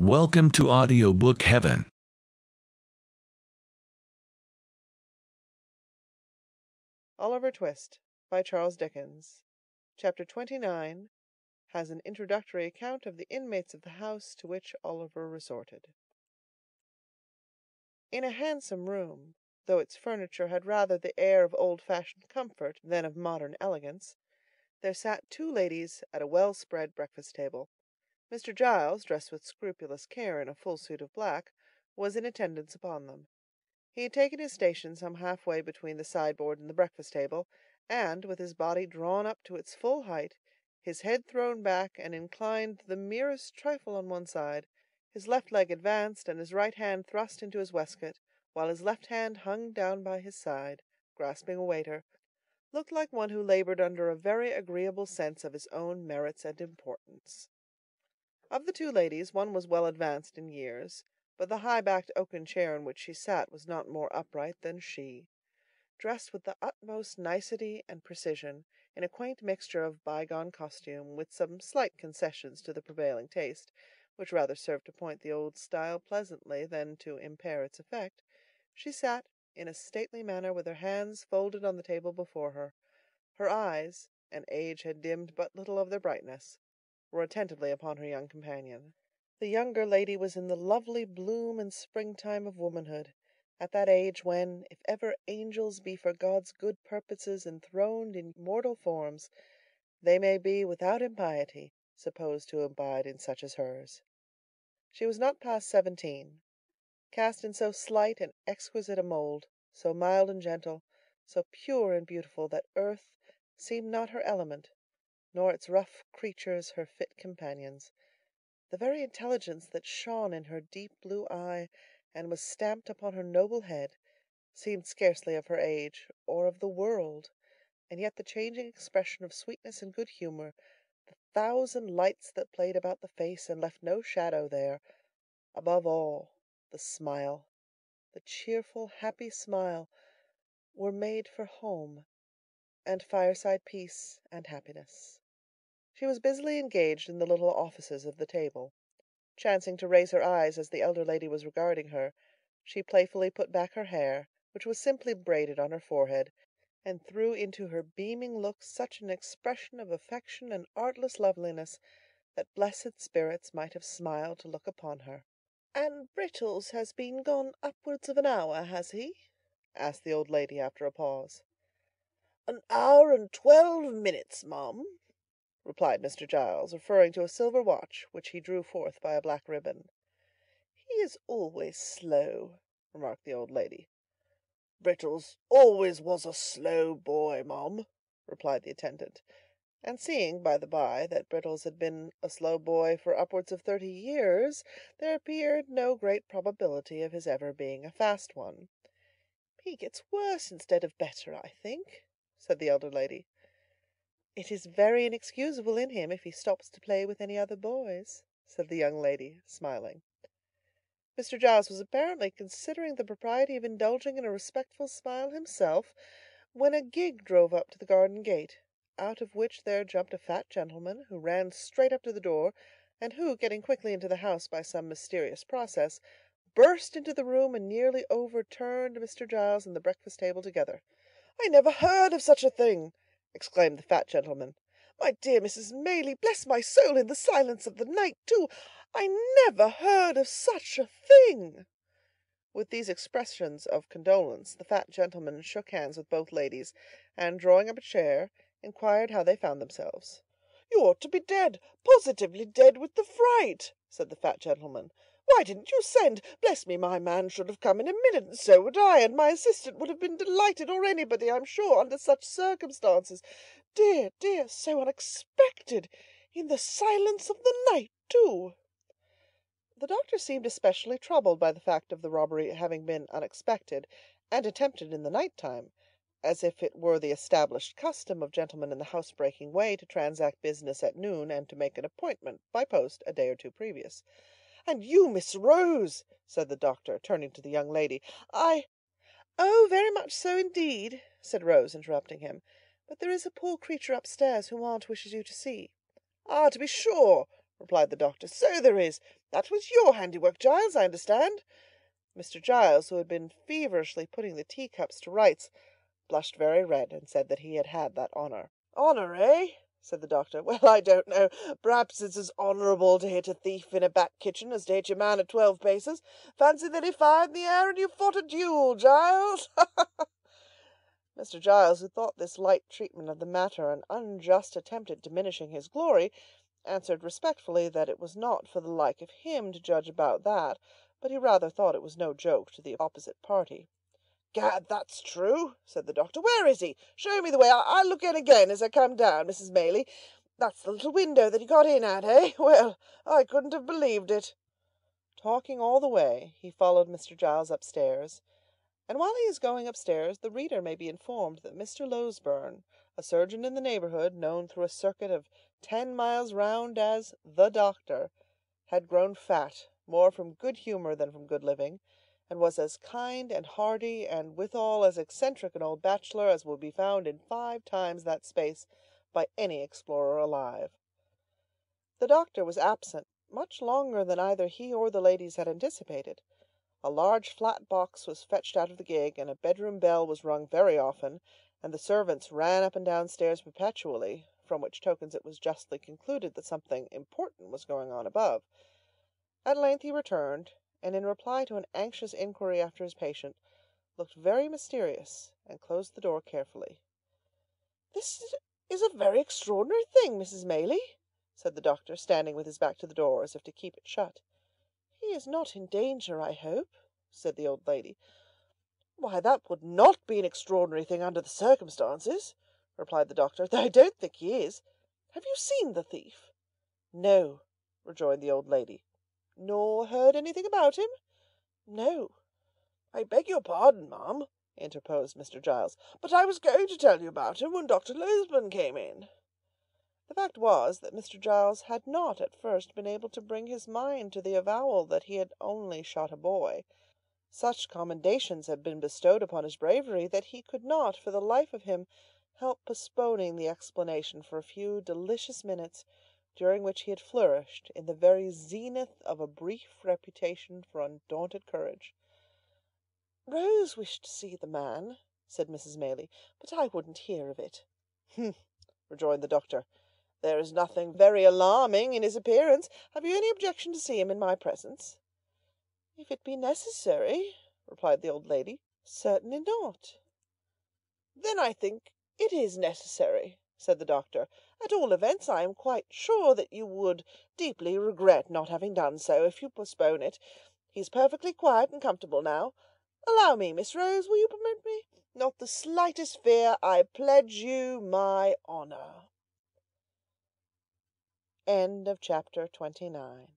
Welcome to Audiobook Heaven. Oliver Twist by Charles Dickens. Chapter 29 has an introductory account of the inmates of the house to which Oliver resorted. In a handsome room, though its furniture had rather the air of old-fashioned comfort than of modern elegance, there sat two ladies at a well-spread breakfast-table. Mr. Giles, dressed with scrupulous care in a full suit of black, was in attendance upon them. He had taken his station some halfway between the sideboard and the breakfast-table, and, with his body drawn up to its full height, his head thrown back and inclined the merest trifle on one side, his left leg advanced and his right hand thrust into his waistcoat, while his left hand hung down by his side, grasping a waiter, looked like one who labored under a very agreeable sense of his own merits and importance. Of the two ladies, one was well advanced in years, but the high-backed oaken chair in which she sat was not more upright than she. Dressed with the utmost nicety and precision, in a quaint mixture of bygone costume, with some slight concessions to the prevailing taste, which rather served to point the old style pleasantly than to impair its effect, she sat in a stately manner with her hands folded on the table before her. Her eyes, and age had dimmed but little of their brightness, were attentively upon her young companion. The younger lady was in the lovely bloom and springtime of womanhood, at that age when, if ever angels be for God's good purposes enthroned in mortal forms, they may be, without impiety, supposed to abide in such as hers. She was not past 17, cast in so slight and exquisite a mould, so mild and gentle, so pure and beautiful, that earth seemed not her element, nor its rough creatures her fit companions. The very intelligence that shone in her deep blue eye, and was stamped upon her noble head, seemed scarcely of her age, or of the world, and yet the changing expression of sweetness and good humour, the thousand lights that played about the face and left no shadow there, above all, the smile, the cheerful, happy smile, were made for home, and fireside peace and happiness. She was busily engaged in the little offices of the table. Chancing to raise her eyes as the elder lady was regarding her, she playfully put back her hair, which was simply braided on her forehead, and threw into her beaming looks such an expression of affection and artless loveliness that blessed spirits might have smiled to look upon her. "And Brittles has been gone upwards of an hour, has he?" asked the old lady after a pause. "An hour and 12 minutes, ma'am," replied Mr. Giles, referring to a silver watch which he drew forth by a black ribbon. "He is always slow," remarked the old lady. "Brittles always was a slow boy, ma'am," replied the attendant; and seeing, by the by, that Brittles had been a slow boy for upwards of 30 years, there appeared no great probability of his ever being a fast one. "He gets worse instead of better, I think," said the elder lady. "It is very inexcusable in him if he stops to play with any other boys," said the young lady, smiling. Mr. Giles was apparently considering the propriety of indulging in a respectful smile himself, when a gig drove up to the garden gate, out of which there jumped a fat gentleman, who ran straight up to the door, and who, getting quickly into the house by some mysterious process, burst into the room and nearly overturned Mr. Giles and the breakfast table together. "I never heard of such a thing!" exclaimed the fat gentleman. "My dear Mrs. Maylie, bless my soul, in the silence of the night, too! I never heard of such a thing!" With these expressions of condolence, the fat gentleman shook hands with both ladies, and, drawing up a chair, inquired how they found themselves. "You ought to be dead, positively dead with the fright," said the fat gentleman. "Why didn't you send? Bless me, my man should have come in a minute, and so would I, and my assistant would have been delighted, or anybody, I'm sure, under such circumstances. Dear, dear, so unexpected! In the silence of the night, too!" The doctor seemed especially troubled by the fact of the robbery having been unexpected, and attempted in the night time, as if it were the established custom of gentlemen in the housebreaking way to transact business at noon, and to make an appointment by post a day or two previous. "And you, Miss Rose," said the doctor, turning to the young lady, "Oh, very much so indeed," said Rose, interrupting him. "But there is a poor creature upstairs whom aunt wishes you to see." "Ah, to be sure," replied the doctor, "so there is. That was your handiwork, Giles, I understand. Mr. Giles, who had been feverishly putting the teacups to rights, blushed very red, and said that he had had that honour. "Honour, eh?" said the doctor. "Well, I don't know. Perhaps it's as honourable to hit a thief in a back kitchen as to hit your man at 12 paces. Fancy that he fired in the air and you fought a duel, Giles." Mr. Giles, who thought this light treatment of the matter an unjust attempt at diminishing his glory, answered respectfully that it was not for the like of him to judge about that, but he rather thought it was no joke to the opposite party. "Gad, that's true," said the doctor. "Where is he? Show me the way. I'll look in again as I come down, Mrs. Maylie. That's the little window that he got in at, eh? Well, I couldn't have believed it." Talking all the way, he followed Mr. Giles upstairs, and while he is going upstairs, the reader may be informed that Mr. Losberne, a surgeon in the neighbourhood, known through a circuit of 10 miles round as the Doctor, had grown fat, more from good humour than from good living, and was as kind and hearty, and withal as eccentric an old bachelor as will be found in 5 times that space by any explorer alive. The Doctor was absent much longer than either he or the ladies had anticipated. A large flat box was fetched out of the gig, and a bedroom bell was rung very often, and the servants ran up and down stairs perpetually, from which tokens it was justly concluded that something important was going on above. At length he returned, and in reply to an anxious inquiry after his patient, looked very mysterious, and closed the door carefully. "This is a very extraordinary thing, Mrs. Maylie," said the doctor, standing with his back to the door, as if to keep it shut. "He is not in danger, I hope?" said the old lady. "Why, that would not be an extraordinary thing under the circumstances," replied the doctor, "though I don't think he is. Have you seen the thief?" "No," rejoined the old lady. "Nor heard anything about him?" "No." "I beg your pardon, ma'am," interposed Mr. Giles, "but I was going to tell you about him when Dr. Losberne came in." The fact was that Mr. Giles had not at first been able to bring his mind to the avowal that he had only shot a boy. Such commendations had been bestowed upon his bravery that he could not, for the life of him, help postponing the explanation for a few delicious minutes, during which he had flourished in the very zenith of a brief reputation for undaunted courage. "Rose wished to see the man," said Mrs. Maylie, "but I wouldn't hear of it." "Humph!" rejoined the doctor. "There is nothing very alarming in his appearance. Have you any objection to see him in my presence?" "If it be necessary," replied the old lady. "Certainly not." "Then I think it is necessary," said the doctor. "At all events, I am quite sure that you would deeply regret not having done so, if you postpone it. He's perfectly quiet and comfortable now. Allow me, Miss Rose, will you permit me? Not the slightest fear. I pledge you my honour." End of chapter 29.